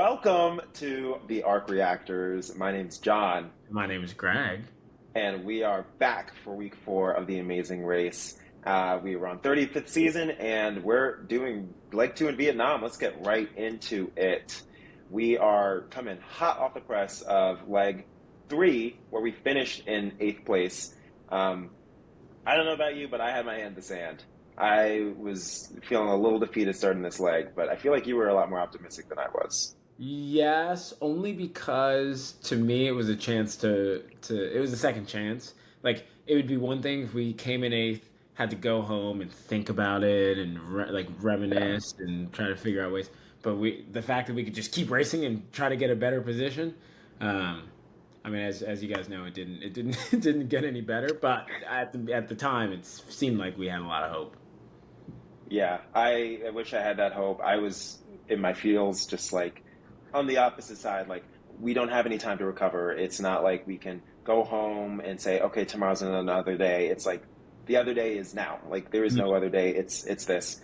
Welcome to the Arc Reactors. My name's John, My name is Greg. and we are back for week 4 of the Amazing Race. We were on 35th season, and we're doing leg 2 in Vietnam. Let's get right into it. We are coming hot off the press of leg 3, where we finished in 8th place. I don't know about you, but I had my hand in the sand. I was feeling a little defeated starting this leg, but I feel like you were a lot more optimistic than I was. Yes, only because to me it was a chance to it was a second chance. Like it would be one thing if we came in eighth, had to go home and think about it and Yeah. reminisce and try to figure out ways. But the fact that we could just keep racing and try to get a better position, um, I mean, as you guys know, it didn't it didn't get any better. But at the time, it seemed like we had a lot of hope. Yeah, I wish I had that hope. I was in my feels just like on the opposite side, like we don't have any time to recover. It's not like we can go home and say, okay, tomorrow's another day. It's like the other day is now. Like there is no other day. It's this.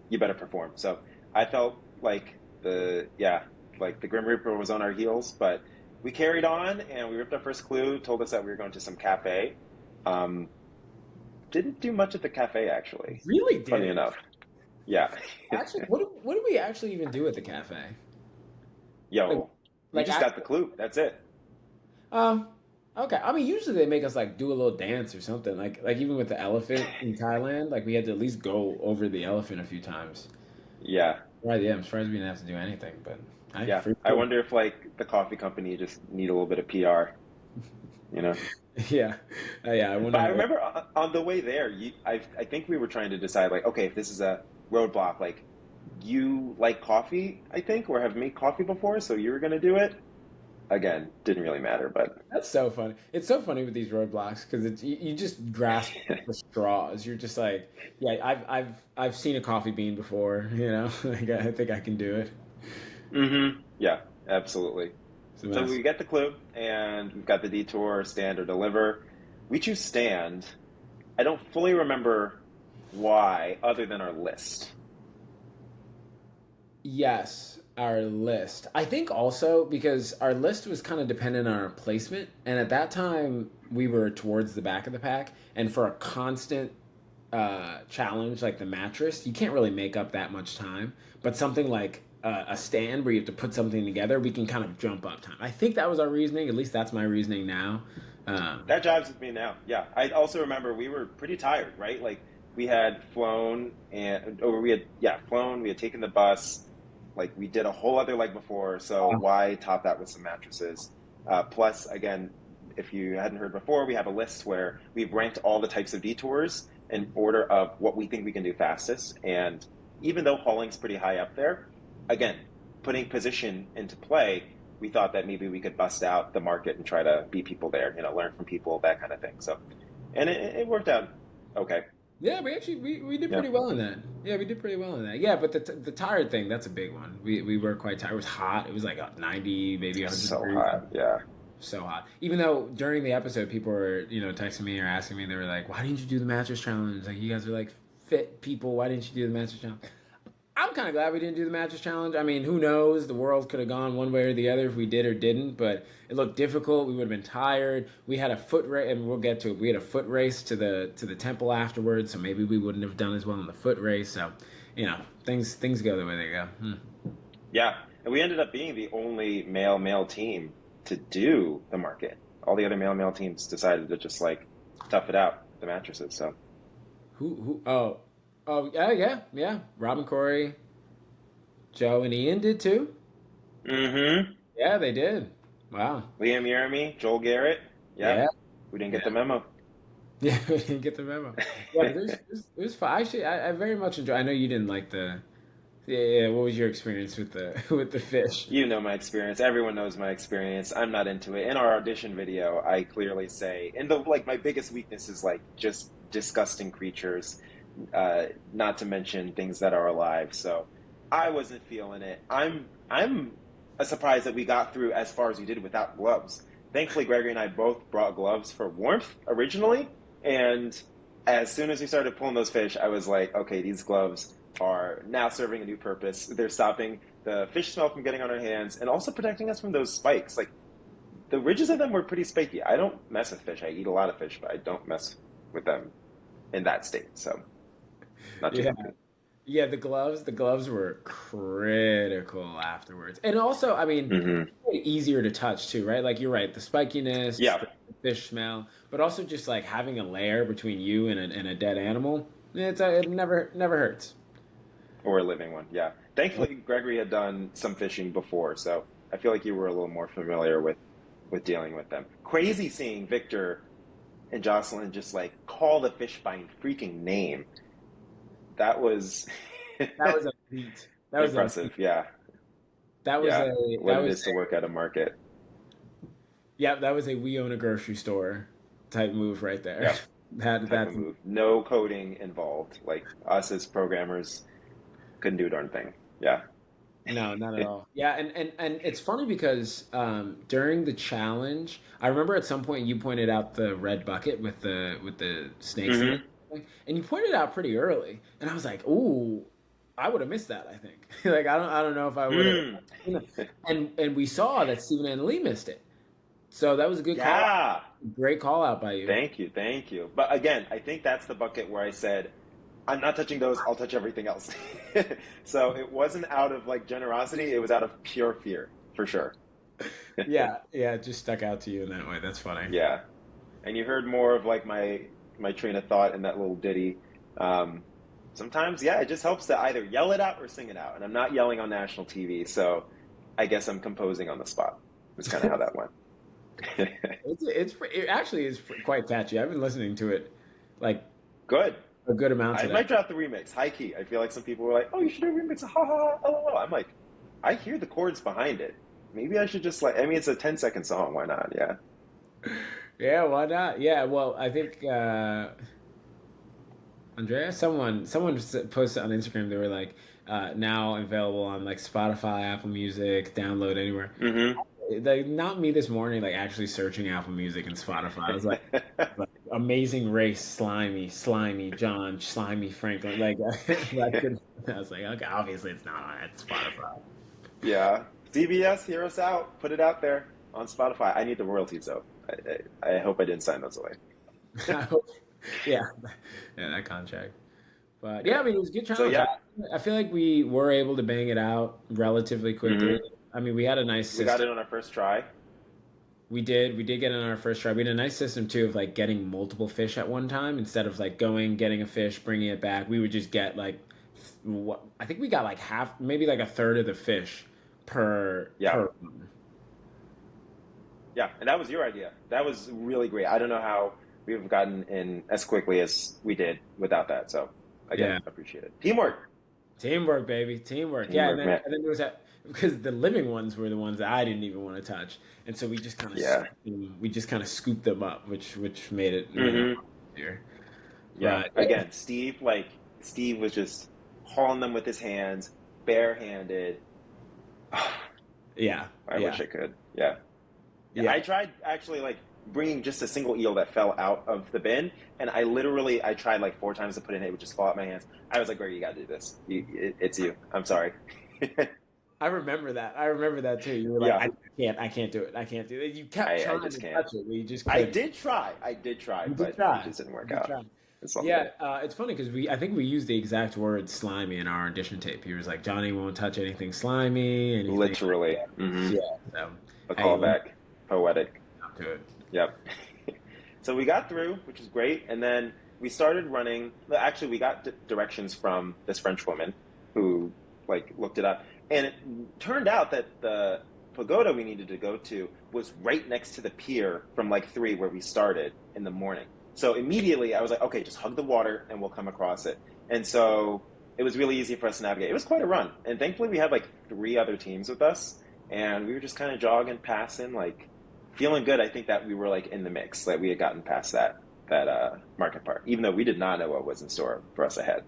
You better perform. So I felt like like the Grim Reaper was on our heels, but we carried on and we ripped our first clue, told us that we were going to some cafe. Um, didn't do much at the cafe actually, Really funny did. enough. Yeah. Actually, what do we actually even do at the cafe? Like, Yo, we like just got actually, the clue. That's it. um, okay. I mean, usually they make us like do a little dance or something. Like even with the elephant in Thailand, like we had to at least go over the elephant a few times. Yeah. Right? Yeah, I'm surprised we didn't have to do anything, but I Yeah. free I cool. wonder if like the coffee company just need a little bit of PR, you know? Yeah, yeah. I But wonder I what. remember on the way there, I think we were trying to decide like, okay, if this is a roadblock, like you like coffee, I think, or have made coffee before, so you were gonna do it. Again, didn't really matter, but That's so funny. It's so funny with these roadblocks because you just grasp the straws. You're just like, yeah, I've seen a coffee bean before. Like I think I can do it. yeah, absolutely. It's a So mess. we get the clue, and we've got the detour, stand or deliver. We choose stand. I don't fully remember why, other than our list. Yes, our list. I think also because our list was kind of dependent on our placement, and at that time we were towards the back of the pack, and for a constant challenge like the mattress, you can't really make up that much time. But something like a stand where you have to put something together, we can kind of jump up time. I think that was our reasoning. At least that's my reasoning now. Um, That jives with me now. Yeah, I also remember we were pretty tired, right? Like we had flown or we had taken the bus. Like we did a whole other leg before, so why top that with some mattresses? Plus, again, if you hadn't heard before, we have a list where we've ranked all the types of detours in order of what we think we can do fastest. And even though hauling's pretty high up there, again, putting position into play, we thought that maybe we could bust out the market and try to beat people there, learn from people, that kind of thing. So, and it worked out okay. yeah, we did Yeah, pretty well in that. Yeah, we did pretty well in that. Yeah, but the tired thing, that's a big one. We were quite tired. It was hot. It was like 90, maybe 100 so degrees. hot. Yeah. So hot. Even though during the episode, people were, texting me or asking me, they were like, why didn't you do the mattress challenge? Like, you guys are like fit people. Why didn't you do the mattress challenge? I'm kind of glad we didn't do the mattress challenge. I mean, who knows? The world could have gone one way or the other if we did or didn't, but it looked difficult. We would have been tired. We had a foot race, and we'll get to it. We had a foot race to the temple afterwards, so maybe we wouldn't have done as well in the foot race. So, things go the way they go. Yeah. And we ended up being the only male team to do the market. All the other male teams decided to just like tough it out, the mattresses. So, Who? Oh, yeah, yeah, yeah. Robin, Corey, Joe, and Ian did too. mm-hmm. Yeah, they did. Wow. Liam Yeremy, Joel Garrett. Yeah. Yeah, We didn't get yeah. the memo. Yeah, we didn't get the memo. Yeah, but it was fun. Actually, I very much enjoy. I know you didn't like the. Yeah, yeah. What was your experience with the with the fish? You know my experience. Everyone knows my experience. I'm not into it. In our audition video, I clearly say, and the like, my biggest weakness is like just disgusting creatures, not to mention things that are alive. So I wasn't feeling it. I'm surprised that we got through as far as we did without gloves. Thankfully, Gregory and I both brought gloves for warmth originally, and as soon as we started pulling those fish, I was like, okay, these gloves are now serving a new purpose. They're stopping the fish smell from getting on our hands, and also protecting us from those spikes. Like the ridges of them were pretty spiky. I don't mess with fish. I eat a lot of fish, but I don't mess with them in that state. So not too Yeah. comfy. Yeah, the gloves were critical afterwards. And also, I mean, Hmm. easier to touch too, right? Like you're right, the spikiness, Yeah, the fish smell, but also just like having a layer between you and a dead animal. It never hurts. or a living one. Yeah. Thankfully, Gregory had done some fishing before, so I feel like you were a little more familiar with dealing with them. Crazy seeing Victor and Jocelyn just like call the fish by freaking name. That was That was a beat. That was a impressive. Yeah. that was Yeah. a What that it was is to work at a market. yeah, that was a we own a grocery store type move right there. Yep. Type of That's move. No coding involved. Like us as programmers couldn't do a darn thing. Yeah. no, not at all. Yeah, and it's funny because during the challenge, I remember at some point you pointed out the red bucket with the snakes in it, Hmm. and you pointed it out pretty early, and I was like, "Ooh, I would have missed that." I think, like I don't know if I would have. Mm. And we saw that Stephen and Lee missed it, so that was a good call out. Yeah. Great call out by you. Thank you. Thank you. But again, I think that's the bucket where I said, I'm not touching those, I'll touch everything else. So it wasn't out of like generosity, it was out of pure fear, for sure. Yeah, yeah, it just stuck out to you in that way. That's funny. Yeah. And you heard more of like my train of thought in that little ditty. Sometimes, yeah, it just helps to either yell it out or sing it out. And I'm not yelling on national TV, so I guess I'm composing on the spot. That's kind of how that went. It actually is quite catchy. I've been listening to it like Good. a good amount I today. might drop the remix, high key. I feel like some people were like, "Oh, you should do a remix." Ha ha ha! LOL. I'm like, I hear the chords behind it. Maybe I should just like. I mean, it's a 10-second song. Why not? Yeah. Yeah, why not? Yeah, well, I think Andrea, someone posted on Instagram. They were like, now available on like Spotify, Apple Music, download anywhere. Mm-hmm. Like not me this morning, like actually searching Apple Music and Spotify. I was like Amazing Race, Slimy John, Slimy Franklin. Like, I was like, okay, obviously it's not on Spotify. Yeah. CBS, hear us out. Put it out there on Spotify. I need the royalties though. I hope I didn't sign those away. Yeah, yeah, that contract. But yeah, Yeah. I mean, it was a good So challenge. yeah. I feel like we were able to bang it out relatively quickly. Mm-hmm. I mean, we had a nice We got system. it on our first try. We did get in our first try. We had a nice system too of like getting multiple fish at one time instead of like going, getting a fish, bringing it back. We would just get like, what I think we got like half, maybe like a third of the fish Yeah. per one. Yeah. And that was your idea. That was really great. I don't know how we would have gotten in as quickly as we did without that. So again, Yeah. appreciate it. Teamwork. Teamwork, baby, teamwork. Yeah, Teamwork, man. and then there was that because the living ones were the ones that I didn't even want to touch, and so Yeah. we just kind of scooped them up, which made it Mm-hmm. easier. Yeah. But yeah, Again, Steve was just hauling them with his hands, barehanded. yeah, I yeah, wish I could. Yeah. Yeah. yeah. I tried actually like bringing just a single eel that fell out of the bin, and I tried like 4 times to put it in. It would just fall out my hands. I was like, Greg, you got to do this. It's you. I'm sorry. I remember that. I remember that too. You were like, Yeah. I can't do it. I can't do it. You kept I trying just to can't. touch it, but you just I couldn't. did try. I did try, You did but try. it just didn't You work did out. try. It's all Yeah, good. it's funny because I think we used the exact word slimy in our audition tape. He was like, Johnny won't touch anything slimy, anything. Literally. Hmm. Yeah. So, A hey, callback. Poetic. not good. Yep. So we got through, which was great, and then we started running. Actually, we got directions from this French woman who like looked it up, and it turned out that the pagoda we needed to go to was right next to the pier from like 3 where we started in the morning. So immediately I was like, okay, just hug the water and we'll come across it. And so it was really easy for us to navigate. It was quite a run, and thankfully we had like 3 other teams with us, and we were just kind of jogging, passing, like feeling good. I think that we were like in the mix, that we had gotten past that market part, even though we did not know what was in store for us ahead.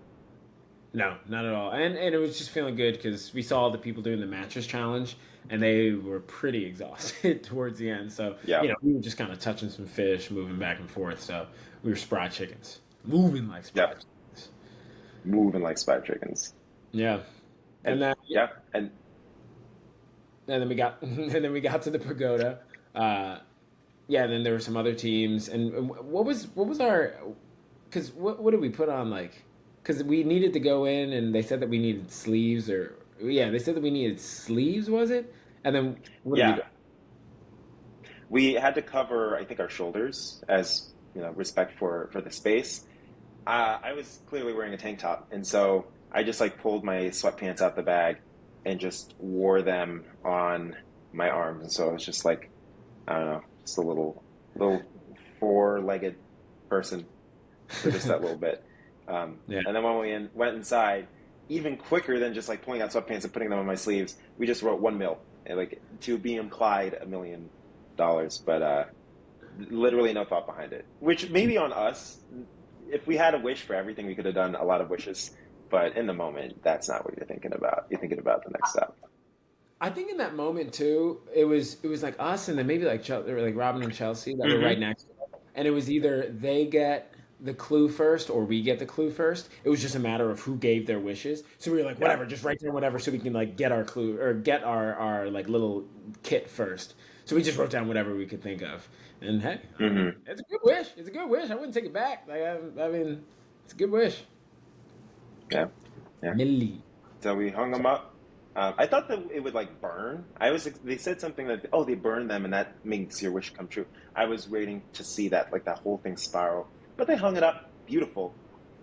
No, not at all. And it was just feeling good because we saw the people doing the mattress challenge, and they were pretty exhausted towards the end. So Yeah, we were just kind of touching some fish, moving back and forth. So we were spry chickens, moving like spry yeah, chickens. moving like spy chickens. Yeah, and And then yeah, and and then we got and then we got to the pagoda. Uh, yeah, and then there were some other teams. And what was our? Because what did we put on like? Because we needed to go in, and they said that we needed sleeves, or yeah, they said that we needed sleeves. Was it? And then what did we Yeah, go? we had to cover, I think, our shoulders as respect for the space. I was clearly wearing a tank top, and so I just like pulled my sweatpants out the bag and just wore them on my arms, and so it was just like I don't know, just a little four-legged person for just that little bit. Yeah. And then when went inside, even quicker than just like pulling out sweatpants and putting them on my sleeves, we just wrote 1 mil, and, like to be implied $1 million, but literally no thought behind it. Which maybe on us, if we had a wish for everything, we could have done a lot of wishes. But in the moment, that's not what you're thinking about. You're thinking about the next step. I think in that moment too, it was like us and then maybe like like Robin and Chelsea that were right Mm-hmm. next to us. And it was either they get the clue first or we get the clue first. It was just a matter of who gave their wishes. So we were like, Yeah. whatever, just write down whatever so we can like get our clue or get our like little kit first. So we just wrote down whatever we could think of. And hey, I mean, Mm-hmm. it's a good wish. It's a good wish. I wouldn't take it back. Like I mean, it's a good wish. Yeah. Yeah. Millie. So we hung them up. I thought that it would like burn. They said something that they burn them and that makes your wish come true. I was waiting to see that like that whole thing spiral, but they hung it up beautiful.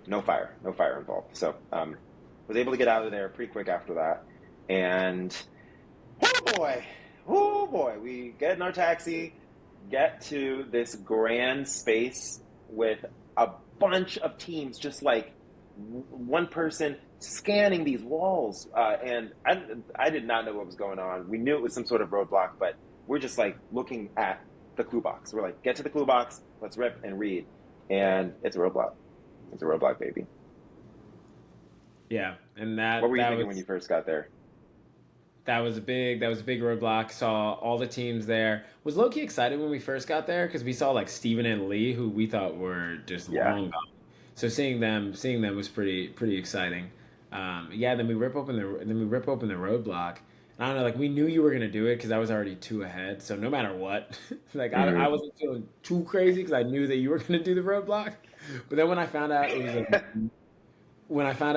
No fire involved. So was able to get out of there pretty quick after that. And boy, oh boy, we get in our taxi, get to this grand space with a bunch of teams, just like one person scanning these walls. And I did not know what was going on. We knew it was some sort of roadblock, but we're just like looking at the clue box. We're like, get to the clue box, let's rip and read. And it's a roadblock. It's a roadblock, baby. Yeah, and What that were you that thinking when was you first got there? that was a big roadblock. Saw all the teams there. Was low key excited when we first got there because we saw like Steven and Lee, who we thought were just Yeah. long gone. So seeing them was pretty exciting. Yeah, then we rip open the roadblock. And I don't know, like we knew you were gonna do it because I was already two ahead. So no matter what, like I Mm-hmm. wasn't feeling too crazy because I knew that you were gonna do the roadblock. But then when I found out it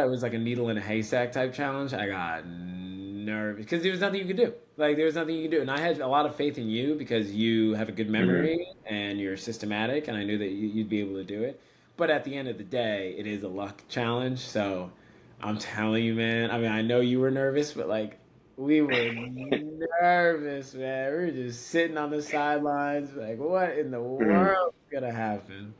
was like a needle in a haystack type challenge, I got nervous because there was nothing you could do. Like there was nothing you could do, and I had a lot of faith in you because you have a good Mm-hmm. memory and you're systematic, and I knew that you'd be able to do it. But at the end of the day, it is a luck challenge. So I'm telling you, man. I mean, I know you were nervous, but like we were nervous, man. We were just sitting on the sidelines, like, what in the Mm-hmm. world is gonna happen?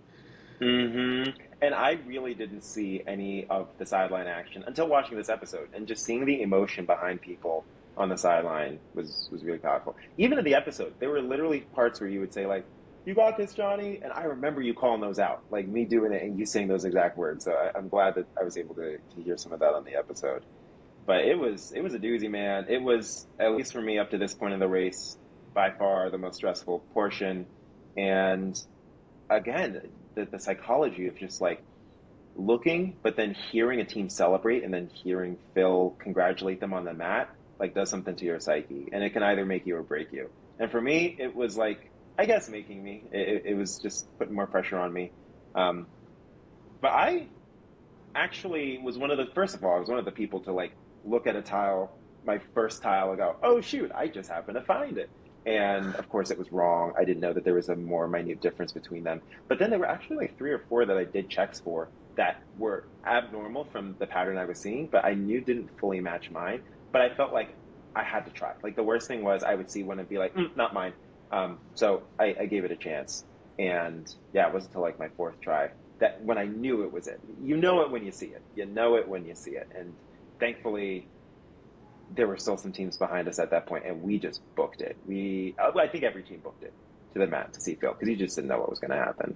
Mm-hmm. And I really didn't see any of the sideline action until watching this episode, and just seeing the emotion behind people on the sideline was really powerful. Even in the episode, there were literally parts where you would say like, "You got this, Johnny," and I remember you calling those out, like me doing it and you saying those exact words. So I'm glad that I was able to hear some of that on the episode. But it was a doozy, man. It was, at least for me up to this point in the race, by far the most stressful portion. And again, the psychology of just like looking, but then hearing a team celebrate and then hearing Phil congratulate them on the mat, like does something to your psyche. And it can either make you or break you. And for me, it was like, I guess making me. It was just putting more pressure on me. Um, but I actually was one of the, first of all, I was one of the people to like look at a tile, my first tile, and go, oh shoot, I just happened to find it. And of course, it was wrong. I didn't know that there was a more minute difference between them. But then there were actually like three or four that I did checks for that were abnormal from the pattern I was seeing, but I knew didn't fully match mine. But I felt like I had to try. Like the worst thing was I would see one and be like, not mine. So I gave it a chance. And yeah, it wasn't until like my fourth try that when I knew it was it. You know it when you see it. You know it when you see it. And thankfully, there were still some teams behind us at that point, and we just booked it. I think every team booked it to the mat to see Phil because you just didn't know what was going to happen.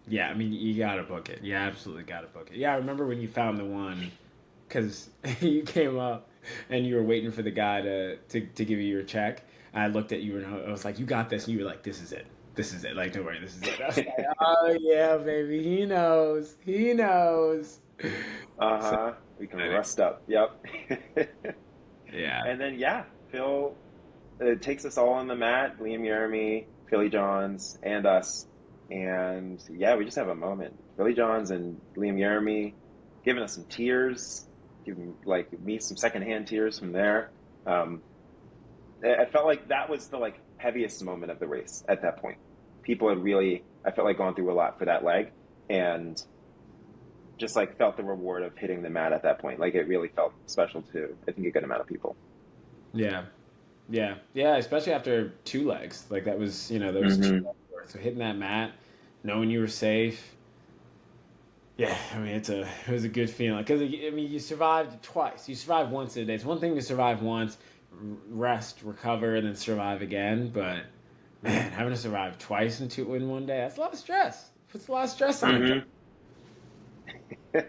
Yeah, I mean, you gotta book it. You absolutely gotta book it. Yeah, I remember when you found the one because you came up and you were waiting for the guy to give you your check. And I looked at you and I was like, "You got this," and you were like, "This is it. This is it. Like, don't worry, this is it." I was like, "Oh yeah, baby, he knows. He knows." Uh So huh. We can exciting. rust up. Yep. Yeah. And then yeah, Phil. it takes us all on the mat, Liam Yeremy, Philly Johns, and us. And yeah, we just have a moment. Philly Johns and Liam Yeremy giving us some tears, giving like me some secondhand tears from there. I felt like that was the like heaviest moment of the race at that point. People had really, I felt like gone through a lot for that leg, and just like felt the reward of hitting the mat at that point. Like it really felt special to, I think, a good amount of people. Yeah. Yeah. Especially after two legs. Like that was, there was two Mm-hmm. legs worth. So hitting that mat, knowing you were safe. Yeah, I mean it was a good feeling because I mean you survived twice. You survived once in a day. It's one thing to survive once, rest, recover, and then survive again. But man, having to survive twice in one day, that's a lot of stress. Puts a lot of stress on a guy. Mm-hmm.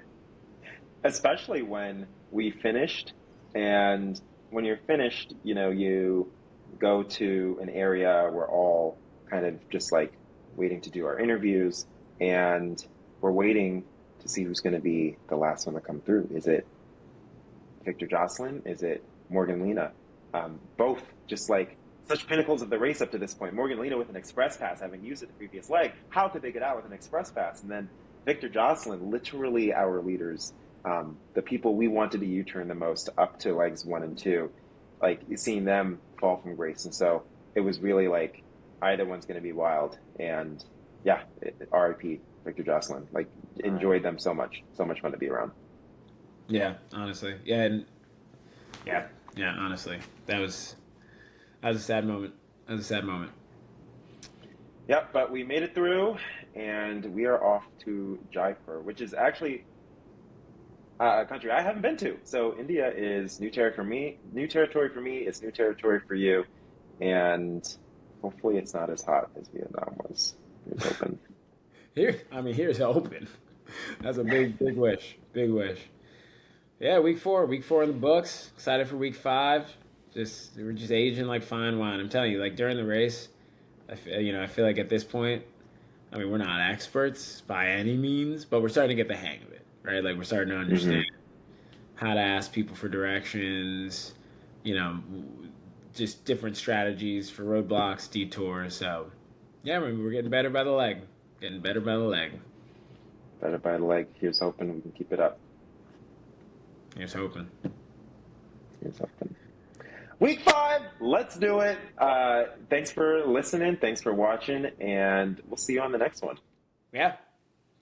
Especially when we finished, and when you're finished, you go to an area, we're all kind of just like waiting to do our interviews, and we're waiting to see who's going to be the last one to come through. Is it Victor Jocelyn? Is it Morgan Lena? Both just like such pinnacles of the race up to this point. Morgan Lena with an express pass, having used it the previous leg. How could they get out with an express pass? And then Victor Jocelyn, literally our leaders, the people we wanted to U-turn the most up to legs 1 and 2, like seeing them fall from grace. And so it was really like either one's going to be wild. And yeah, RIP Victor Jocelyn. Like enjoyed them so much fun to be around. Yeah, honestly, yeah, and yeah, honestly, that was a sad moment. That was a sad moment. Yep, but we made it through, and we are off to Jaipur, which is actually a country I haven't been to. So India is new territory for me. New territory for me. It's new territory for you, and hopefully it's not as hot as Vietnam was. Here's hoping. Here's open. That's a big wish. Big wish. Yeah, week 4 in the books. Excited for week 5. We're just aging like fine wine. I'm telling you, like during the race, I feel like at this point, I mean, we're not experts by any means, but we're starting to get the hang of it, right? Like we're starting to understand Mm-hmm. how to ask people for directions, you know, just different strategies for roadblocks, detours. So, yeah, I mean, we're getting better by the leg. Getting better by the leg. Better by the leg. Here's hoping we can keep it up. Here's hoping. Here's hoping. Week 5, let's do it. Thanks for listening. Thanks for watching, and we'll see you on the next one. Yeah.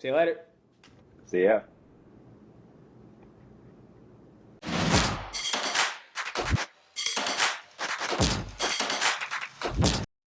See you later. See ya.